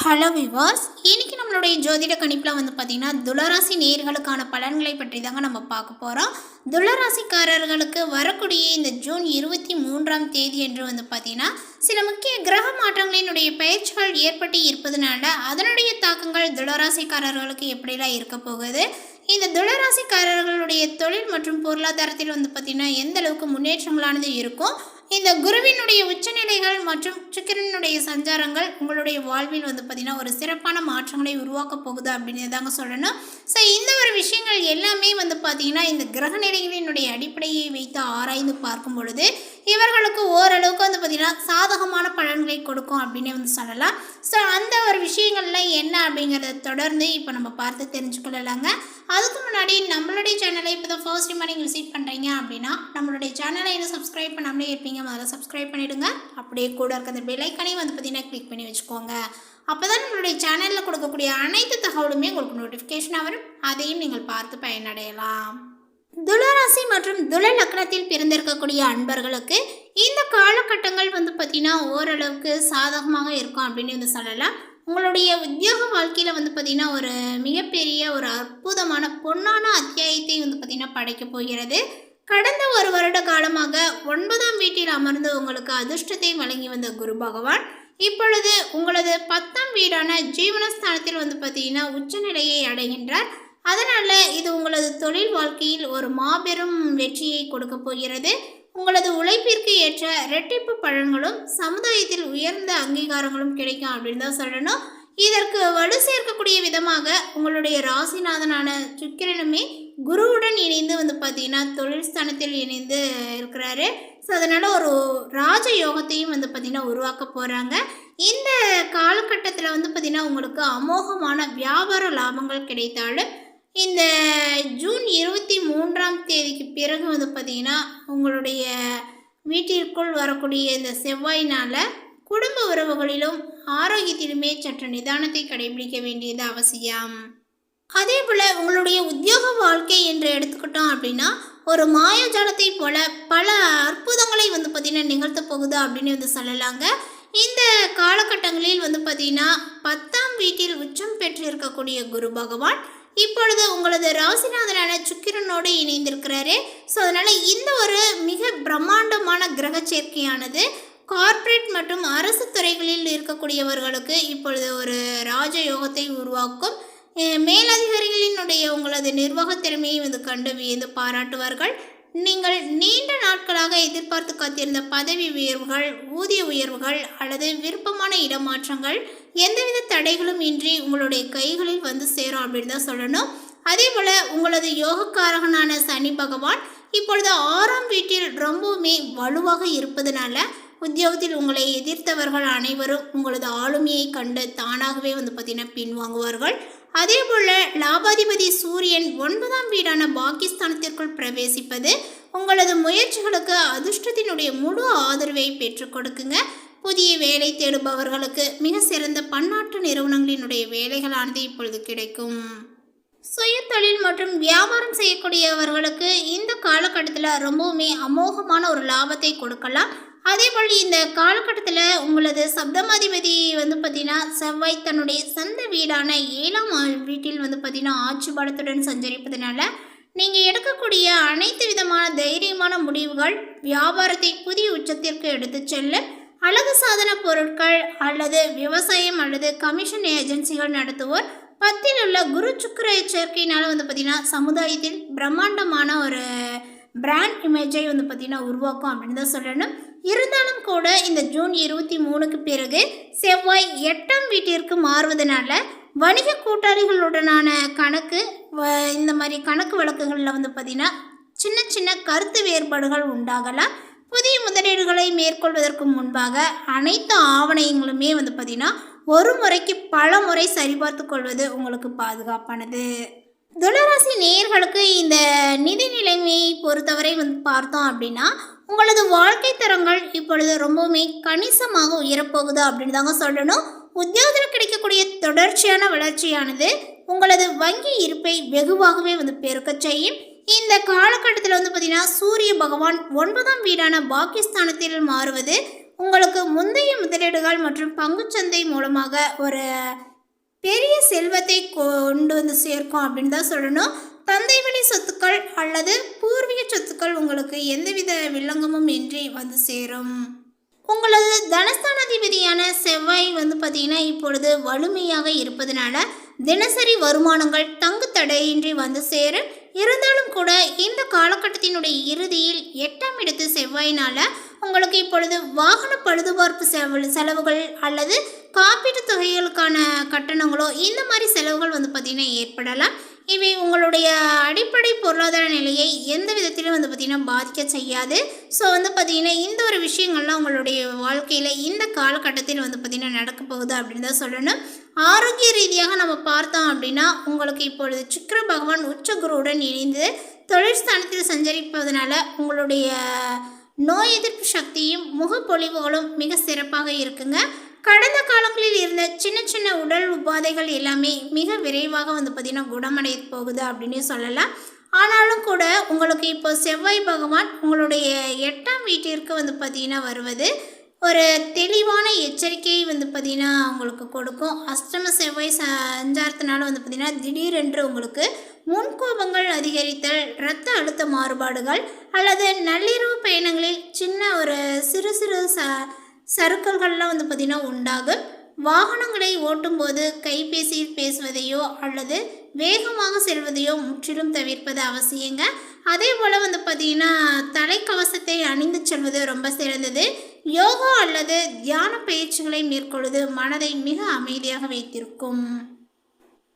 Hello விவாஸ், இன்னைக்கு நம்மளுடைய ஜோதிட கணிப்பில் பார்த்தீங்கன்னா துளராசி நேர்களுக்கான பலன்களை பற்றி தாங்க நம்ம பார்க்க போகிறோம். துளராசிக்காரர்களுக்கு வரக்கூடிய இந்த ஜூன் 23ஆம் தேதி என்று பார்த்தீங்கன்னா சில முக்கிய கிரக மாற்றங்களினுடைய பயிற்சிகள் ஏற்பட்டு இருப்பதனால அதனுடைய தாக்கங்கள் துளராசிக்காரர்களுக்கு எப்படிலாம் இருக்க போகுது, இந்த துளராசிக்காரர்களுடைய தொழில் மற்றும் பொருளாதாரத்தில் பார்த்தீங்கன்னா எந்த அளவுக்கு முன்னேற்றங்களானது இருக்கும், இந்த குருவினுடைய உச்சநிலைகள் மற்றும் சுக்கிரனுடைய சஞ்சாரங்கள் உங்களுடைய வாழ்வில் பார்த்தீங்கன்னா ஒரு சிறப்பான மாற்றங்களை உருவாக்க போகுது அப்படின்னு தாங்க சொல்லணும். ஸோ இந்த ஒரு விஷயங்கள் எல்லாமே பார்த்தீங்கன்னா இந்த கிரக நிலைகளினுடைய அடிப்படையை வைத்து ஆராய்ந்து பார்க்கும் பொழுது இவர்களுக்கு ஓரளவுக்கு பார்த்தீங்கன்னா சாதகமான பலன்களை கொடுக்கும் அப்படின்னு சொல்லலாம். ஸோ அந்த ஒரு விஷயங்கள்லாம் என்ன அப்படிங்கிறத தொடர்ந்து இப்போ நம்ம பார்த்து தெரிஞ்சுக்கொள்ளலாங்க. அதுக்கு முன்னாடி நம்மளுடைய சேனலை இப்போ தான் ஃபர்ஸ்ட் டைம் நீங்கள் விசிட் பண்ணுறீங்க அப்படின்னா நம்மளுடைய சேனலை இன்னும் சப்ஸ்கிரைப் பண்ணாமலே இருப்பீங்க, முதல்ல சப்ஸ்கிரைப் பண்ணிவிடுங்க. அப்படியே கூட இருக்க அந்த பெல் ஐக்கானையும் பார்த்தீங்கன்னா கிளிக் பண்ணி வச்சுக்கோங்க. அப்போ தான் நம்மளுடைய சேனலில் கொடுக்கக்கூடிய அனைத்து தகவலுமே உங்களுக்கு நோட்டிஃபிகேஷனாக வரும், அதையும் நீங்கள் பார்த்து பயனடையலாம். துளராசி மற்றும் துல லக்னத்தில் பிறந்திருக்கக்கூடிய அன்பர்களுக்கு இந்த காலகட்டங்கள் பார்த்தீங்கன்னா ஓரளவுக்கு சாதகமாக இருக்கும் அப்படின்னு சொல்லலாம். உங்களுடைய உத்தியோக வாழ்க்கையில் பார்த்தீங்கன்னா ஒரு மிகப்பெரிய ஒரு அற்புதமான பொன்னான அத்தியாயத்தை பார்த்தீங்கன்னா படைக்க போகிறது. கடந்த ஒரு வருட காலமாக 9ஆம் வீட்டில் அமர்ந்து உங்களுக்கு அதிர்ஷ்டத்தை வழங்கி வந்த குரு பகவான் இப்பொழுது உங்களது 10ஆம் வீடான ஜீவனஸ்தானத்தில் பார்த்தீங்கன்னா உச்சநிலையை அடைகின்றார். அதனால் இது உங்களது தொழில் வாழ்க்கையில் ஒரு மாபெரும் வெற்றியை கொடுக்க போகிறது. உங்களது உழைப்பிற்கு ஏற்ற இரட்டிப்பு பலன்களும் சமுதாயத்தில் உயர்ந்த அங்கீகாரங்களும் கிடைக்கும் அப்படின்னு தான் சொல்லணும். இதற்கு வலு சேர்க்கக்கூடிய விதமாக உங்களுடைய ராசிநாதனான சுக்கிரனுமே குருவுடன் இணைந்து பார்த்தீங்கன்னா தொழில் ஸ்தானத்தில் இணைந்து இருக்கிறாரு. ஸோ அதனால் ஒரு ராஜ யோகத்தையும் பார்த்தீங்கன்னா உருவாக்க போகிறாங்க. இந்த காலகட்டத்தில் பார்த்தீங்கன்னா உங்களுக்கு அமோகமான வியாபார லாபங்கள் கிடைத்தாலும் இந்த ஜூன் 23ஆம் தேதிக்கு பிறகு பார்த்தீங்கன்னா உங்களுடைய வீட்டிற்குள் வரக்கூடிய இந்த செவ்வாயினால் குடும்ப உறவுகளிலும் ஆரோக்கியத்திலுமே சற்று நிதானத்தை கடைபிடிக்க வேண்டியது அவசியம். அதே போல் உங்களுடைய உத்தியோக வாழ்க்கை என்று எடுத்துக்கிட்டோம் அப்படின்னா ஒரு மாயாஜாலத்தை போல பல அற்புதங்களை பார்த்தீங்கன்னா நிகழ்த்த போகுது அப்படின்னு சொல்லலாங்க. இந்த காலகட்டங்களில் பார்த்தீங்கன்னா 10ஆம் வீட்டில் உச்சம் பெற்று இருக்கக்கூடிய குரு பகவான் இப்பொழுது உங்களது ராசிநாதனான சுக்கிரனோடு இணைந்திருக்கிறாரு. ஸோ அதனால் இந்த ஒரு மிக பிரம்மாண்டமான கிரக சேர்க்கையானது கார்ப்பரேட் மற்றும் அரசு துறைகளில் இருக்கக்கூடியவர்களுக்கு இப்பொழுது ஒரு ராஜயோகத்தை உருவாக்கும். மேலதிகாரிகளினுடைய உங்களது நிர்வாக திறமையை கண்டு வியந்து பாராட்டுவார்கள். நீங்கள் நீண்ட நாட்களாக எதிர்பார்த்து காத்திருந்த பதவி உயர்வுகள், ஊதிய உயர்வுகள் அல்லது விருப்பமான இடமாற்றங்கள் எந்தவித தடைகளும் இன்றி உங்களுடைய கைகளில் சேரும் அப்படின்னு தான் சொல்லணும். அதே போல் உங்களது யோகக்காரகனான சனி பகவான் இப்பொழுது 6ஆம் வீட்டில் ரொம்பவுமே வலுவாக இருப்பதனால உத்தியோகத்தில் உங்களை எதிர்த்தவர்கள் அனைவரும் உங்களது ஆளுமையை கண்டு தானாகவே பார்த்தீங்கன்னா பின்வாங்குவார்கள். அதே போல் லாபாதிபதி சூரியன் 9ஆம் வீடான பாகிஸ்தானத்திற்குள் பிரவேசிப்பது உங்களது முயற்சிகளுக்கு அதிர்ஷ்டத்தினுடைய முழு ஆதரவை பெற்றுக் கொடுக்குங்க. புதிய வேலை தேடுபவர்களுக்கு மிக சிறந்த பன்னாட்டு நிறுவனங்களினுடைய வேலைகளானது இப்பொழுது கிடைக்கும். சுய தொழில் மற்றும் வியாபாரம் செய்யக்கூடியவர்களுக்கு இந்த காலகட்டத்தில் ரொம்பவுமே அமோகமான ஒரு லாபத்தை கொடுக்கலாம். அதேபோல் இந்த காலகட்டத்தில் உங்களது சப்தமாதிபதி பார்த்தீங்கன்னா செவ்வாய் தன்னுடைய சொந்த வீடான 7ஆம் வீட்டில் பார்த்தீங்கன்னா ஆட்சி பலத்துடன் சஞ்சரிப்பதனால நீங்கள் எடுக்கக்கூடிய அனைத்து விதமான தைரியமான முடிவுகள் வியாபாரத்தை புதிய உச்சத்திற்கு எடுத்து செல்ல அழகு சாதன பொருட்கள் அல்லது விவசாயம் அல்லது கமிஷன் ஏஜென்சிகள் நடத்துவோர் 10இல் உள்ள குரு சுக்கிர சேர்க்கையினால் பார்த்தீங்கன்னா சமுதாயத்தில் பிரம்மாண்டமான ஒரு பிராண்ட் இமேஜை பார்த்தீங்கன்னா உருவாக்கும் அப்படின்னு தான் சொல்லணும். இருந்தாலும் கூட இந்த ஜூன் 23க்கு பிறகு செவ்வாய் 8ஆம் வீட்டிற்கு மாறுவதனால வணிக கூட்டாளிகளுடனான கணக்கு இந்த மாதிரி கணக்கு வழக்குகளில் பார்த்தீங்கன்னா சின்ன சின்ன கருத்து வேறுபாடுகள் உண்டாகலாம். புதிய முதலீடுகளை மேற்கொள்வதற்கு முன்பாக அனைத்து ஆவணங்களுமே பார்த்தீங்கன்னா ஒரு முறைக்கு பல முறை சரிபார்த்து கொள்வது உங்களுக்கு பாதுகாப்பானது. துளராசி நேயர்களுக்கு இந்த நிதி நிலைமையை பொறுத்தவரை பார்த்தோம் அப்படின்னா உங்களது வாழ்க்கை தரங்கள் இப்பொழுது ரொம்பவுமே கணிசமாக உயரப்போகுது அப்படின்னு தாங்க சொல்லணும். உத்தியோகத்தில் கிடைக்கக்கூடிய தொடர்ச்சியான வளர்ச்சியானது உங்களது வங்கி இருப்பை வெகுவாகவே பெருக்க செய்யும். இந்த காலகட்டத்தில் பார்த்தீங்கன்னா சூரிய பகவான் 9ஆம் வீடான பாகிஸ்தானத்தில் மாறுவது உங்களுக்கு முந்தைய முதலீடுகள் மற்றும் பங்குச்சந்தை மூலமாக ஒரு பெரிய செல்வத்தை கொண்டு வந்து சேர்க்கும் அப்படின்னு தான் சொல்லணும். தந்தை வழி சொத்துக்கள் அல்லது பூர்வீக சொத்துக்கள் உங்களுக்கு எந்தவித வில்லங்கமும் இன்றி வந்து சேரும். உங்களது தனஸ்தானாதிபதியான செவ்வாய் வந்து பார்த்திங்கன்னா இப்பொழுது வலிமையாக இருப்பதனால தினசரி வருமானங்கள் தங்கு தடையின்றி வந்து சேரும். இருந்தாலும் கூட இந்த காலகட்டத்தினுடைய இறுதியில் 8ஆம் இடத்து செவ்வாயினால் உங்களுக்கு இப்பொழுது வாகன பழுதுபார்ப்பு செலவுகள் அல்லது காப்பீட்டு தொகைகளுக்கான கட்டணங்களோ இந்த மாதிரி செலவுகள் வந்து பார்த்திங்கன்னா ஏற்படலாம். இவை உங்களுடைய அடிப்படை பொருளாதார நிலையை எந்த விதத்திலும் வந்து பார்த்திங்கன்னா பாதிக்க செய்யாது. ஸோ வந்து பார்த்திங்கன்னா இந்த ஒரு விஷயங்கள்லாம் உங்களுடைய வாழ்க்கையில் இந்த காலகட்டத்தில் வந்து பார்த்திங்கன்னா நடக்க போகுது அப்படின்னு தான் சொல்லணும். ஆரோக்கிய ரீதியாக நம்ம பார்த்தோம் அப்படின்னா உங்களுக்கு இப்பொழுது சுக்கிர பகவான் உச்ச குருவுடன் இணைந்து தொழிற்ஸ்தானத்தில் சஞ்சரிப்பதனால உங்களுடைய நோய் எதிர்ப்பு சக்தியும் முகப்பொழிவுகளும் மிக சிறப்பாக இருக்குங்க. கடந்த காலங்களில் இருந்த சின்ன சின்ன உடல் உபாதைகள் எல்லாமே மிக விரைவாக வந்து பார்த்திங்கன்னா குணமடைய போகுது அப்படின்னு சொல்லலாம். ஆனாலும் கூட உங்களுக்கு இப்போ செவ்வாய் பகவான் உங்களுடைய 8ஆம் வீட்டிற்கு வந்து பார்த்திங்கன்னா வருவது ஒரு தெளிவான எச்சரிக்கையை வந்து பார்த்திங்கன்னா உங்களுக்கு கொடுக்கும். அஷ்டம செவ்வாய் சஞ்சாரத்தினால வந்து பார்த்திங்கன்னா திடீரென்று உங்களுக்கு முன்கோபங்கள் அதிகரித்தல், இரத்த அழுத்த மாறுபாடுகள் அல்லது நள்ளிரவு பயணங்களில் சின்ன ஒரு சிறு சிறு சறுக்கல்கள்லாம் வந்து பார்த்திங்கன்னா உண்டாகும். வாகனங்களை ஓட்டும்போது கைபேசியில் பேசுவதையோ அல்லது வேகமாக செல்வதையோ முற்றிலும் தவிர்ப்பது அவசியங்க. அதே போல் வந்து பார்த்திங்கன்னா தலைக்கவசத்தை அணிந்து செல்வது ரொம்ப சிறந்தது. யோகா அல்லது தியான பயிற்சிகளை மேற்கொள்வது மனதை மிக அமைதியாக வைத்திருக்கும்.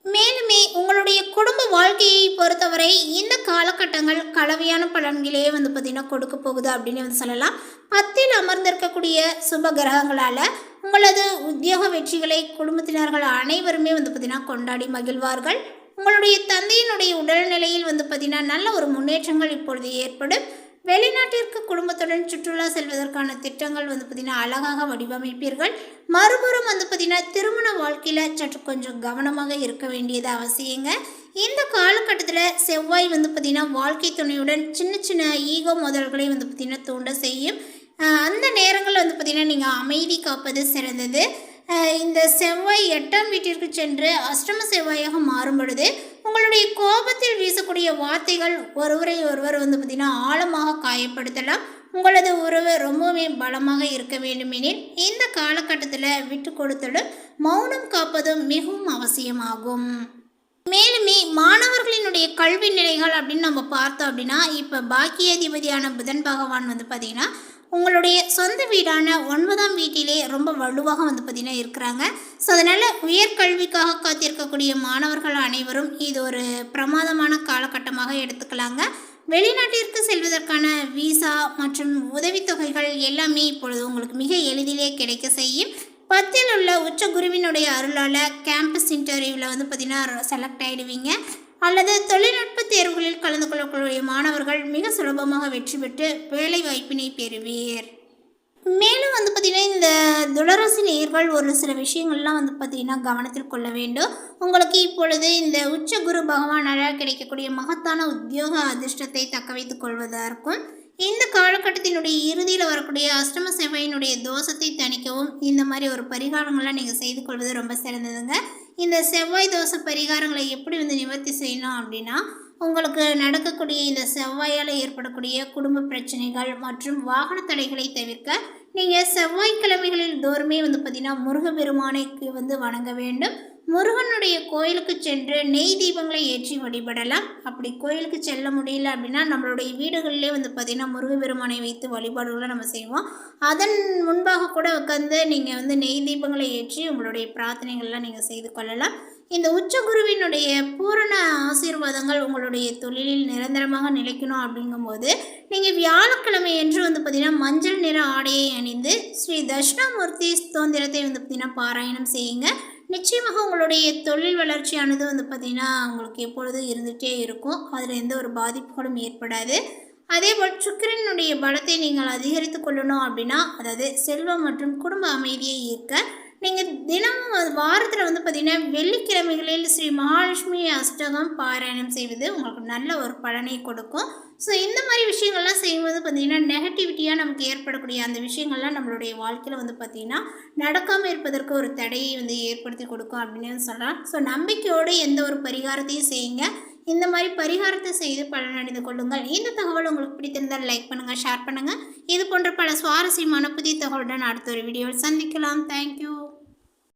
மேலுமே உங்களுடைய குடும்ப வாழ்க்கையை பொறுத்தவரை இந்த காலகட்டங்கள் கலவையான பலன்களே வந்து பார்த்திங்கன்னா கொடுக்க போகுது அப்படின்னு வந்து சொல்லலாம். 10இல் அமர்ந்திருக்கக்கூடிய சுப கிரகங்களால் உங்களது உத்தியோக வெற்றிகளை குடும்பத்தினர்கள் அனைவருமே வந்து பார்த்திங்கன்னா கொண்டாடி மகிழ்வார்கள். உங்களுடைய தந்தையினுடைய உடல்நிலையில் வந்து பார்த்திங்கன்னா நல்ல ஒரு முன்னேற்றங்கள் இப்பொழுது ஏற்படும். வெளிநாட்டிற்கு குடும்பத்துடன் சுற்றுலா செல்வதற்கான திட்டங்கள் வந்து பார்த்திங்கன்னா அழகாக வடிவமைப்பீர்கள். மறுபுறம் வந்து பார்த்திங்கன்னா திருமண வாழ்க்கையில் சற்று கொஞ்சம் கவனமாக இருக்க வேண்டியது அவசியங்க. இந்த காலகட்டத்தில் செவ்வாய் வந்து பார்த்திங்கன்னா வாழ்க்கை துணையுடன் சின்ன சின்ன ஈகோ மோதல்களை வந்து பார்த்திங்கன்னா தூண்ட செய்யும். அந்த நேரங்களில் வந்து பார்த்திங்கன்னா நீங்கள் அமைதி காப்பது சிறந்தது. இந்த செவ்வாய் 8ஆம் வீட்டிற்கு சென்று அஷ்டம செவ்வாயாக மாறும் பொழுது உங்களுடைய கோபத்தில் வீசக்கூடிய வார்த்தைகள் ஒருவரை ஒருவர் வந்து பார்த்திங்கன்னா ஆழமாக காயப்படுத்தலாம். உங்களது உறவு ரொம்பவே பலமாக இருக்க வேண்டுமெனில் இந்த காலகட்டத்தில் விட்டு கொடுத்தலும் மௌனம் காப்பதும் மிகவும் அவசியமாகும். மேலுமே மாணவர்களினுடைய கல்வி நிலைகள் அப்படின்னு நம்ம பார்த்தோம் அப்படின்னா இப்போ பாக்கியாதிபதியான புதன் பகவான் வந்து பார்த்திங்கன்னா உங்களுடைய சொந்த வீடான 9ஆம் வீட்டிலே ரொம்ப வலுவாக வந்து பார்த்திங்கன்னா இருக்கிறாங்க. ஸோ அதனால் உயர்கல்விக்காக காத்திருக்கக்கூடிய மாணவர்கள் அனைவரும் இது ஒரு பிரமாதமான காலகட்டமாக எடுத்துக்கலாங்க. வெளிநாட்டிற்கு செல்வதற்கான விசா மற்றும் உதவித்தொகைகள் எல்லாமே இப்பொழுது உங்களுக்கு மிக எளிதிலே கிடைக்க செய்யும். 10இல் உள்ள உச்ச குருவினுடைய அருளால் கேம்பஸ் இன்டர்வியூவில் வந்து பார்த்திங்கன்னா செலக்ட் ஆகிடுவீங்க. அல்லது தொழில்நுட்ப தேர்வுகளில் கலந்து கொள்ளக்கூடிய மாணவர்கள் மிக சுலபமாக வெற்றி பெற்று வேலை வாய்ப்பினை பெறுவீர். மேலும் வந்து பார்த்திங்கன்னா இந்த துளராசி நேயர்கள் ஒரு சில விஷயங்கள்லாம் வந்து பார்த்திங்கன்னா கவனத்தில் கொள்ள வேண்டும். உங்களுக்கு இப்பொழுது இந்த உச்ச குரு பகவானால் கிடைக்கக்கூடிய மகத்தான உத்தியோக அதிர்ஷ்டத்தை தக்க வைத்துக் கொள்வதற்கும் இந்த காலகட்டத்தினுடைய இறுதியில் வரக்கூடிய அஷ்டம செவ்வாயினுடைய தோஷத்தை தணிக்கவும் இந்த மாதிரி ஒரு பரிகாரங்கள்லாம் நீங்கள் செய்து கொள்வது ரொம்ப சிறந்ததுங்க. இந்த செவ்வாய் தோஷ பரிகாரங்களை எப்படி வந்து நிவர்த்தி செய்யணும் அப்படின்னா உங்களுக்கு நடக்கக்கூடிய இந்த செவ்வாயால் ஏற்படக்கூடிய குடும்ப பிரச்சனைகள் மற்றும் வாகன தடைகளை தவிர்க்க நீங்கள் செவ்வாய்க்கிழமைகளில் தோறுமே வந்து பார்த்திங்கன்னா முருகப்பெருமானைக்கு வந்து வணங்க வேண்டும். முருகனுடைய கோயிலுக்கு சென்று நெய் தீபங்களை ஏற்றி வழிபடலாம். அப்படி கோயிலுக்கு செல்ல முடியல அப்படின்னா நம்மளுடைய வீடுகளிலே வந்து பார்த்திங்கன்னா முருகப்பெருமானை வைத்து வழிபாடுகளை நம்ம செய்வோம். அதன் முன்பாக கூட உட்காந்து நீங்கள் வந்து நெய் தீபங்களை ஏற்றி உங்களுடைய பிரார்த்தனைகள்லாம் நீங்கள் செய்து கொள்ளலாம். இந்த உச்சகுருவினுடைய பூரண ஆசீர்வாதங்கள் உங்களுடைய தொழிலில் நிரந்தரமாக நிலைக்கணும். அப்படிங்கும்போது நீங்கள் வியாழக்கிழமை என்று வந்து பார்த்திங்கன்னா மஞ்சள் நிற ஆடையை அணிந்து ஸ்ரீ தட்சிணாமூர்த்தி ஸ்தோத்திரத்தை வந்து பார்த்திங்கன்னா பாராயணம் செய்யுங்க. நிச்சயமாக உங்களுடைய தொழில் வளர்ச்சியானது வந்து பார்த்திங்கன்னா உங்களுக்கு எப்பொழுதும் இருந்துகிட்டே இருக்கும். அதில் எந்த ஒரு பாதிப்புகளும் ஏற்படாது. அதேபோல் சுக்கிரனுடைய பலத்தை நீங்கள் அதிகரித்து கொள்ளணும் அப்படின்னா அதாவது செல்வம் மற்றும் குடும்ப அமைதியை ஈர்க்க நீங்கள் தினமும் வாரத்தில் வந்து பார்த்திங்கன்னா வெள்ளிக்கிழமைகளில் ஸ்ரீ மகாலட்சுமி அஷ்டகம் பாராயணம் செய்வது உங்களுக்கு நல்ல ஒரு பலனை கொடுக்கும். ஸோ இந்த மாதிரி விஷயங்கள்லாம் செய்யும்போது பார்த்திங்கன்னா நெகட்டிவிட்டியாக நமக்கு ஏற்படக்கூடிய அந்த விஷயங்கள்லாம் நம்மளுடைய வாழ்க்கையில் வந்து பார்த்திங்கன்னா நடக்காமல் இருப்பதற்கு ஒரு தடையை வந்து ஏற்படுத்தி கொடுக்கும் அப்படின்னு சொல்லலாம். ஸோ நம்பிக்கையோடு எந்த ஒரு பரிகாரத்தையும் செய்யுங்க. இந்த மாதிரி பரிகாரத்தை செய்து பலனடைந்து கொள்ளுங்கள். இந்த தகவல் உங்களுக்கு பிடித்திருந்தால் லைக் பண்ணுங்கள், ஷேர் பண்ணுங்கள். இது போன்ற பல சுவாரஸ்யமான புதிய தகவலுடன் அடுத்த ஒரு வீடியோவில் சந்திக்கலாம். தேங்க்யூ.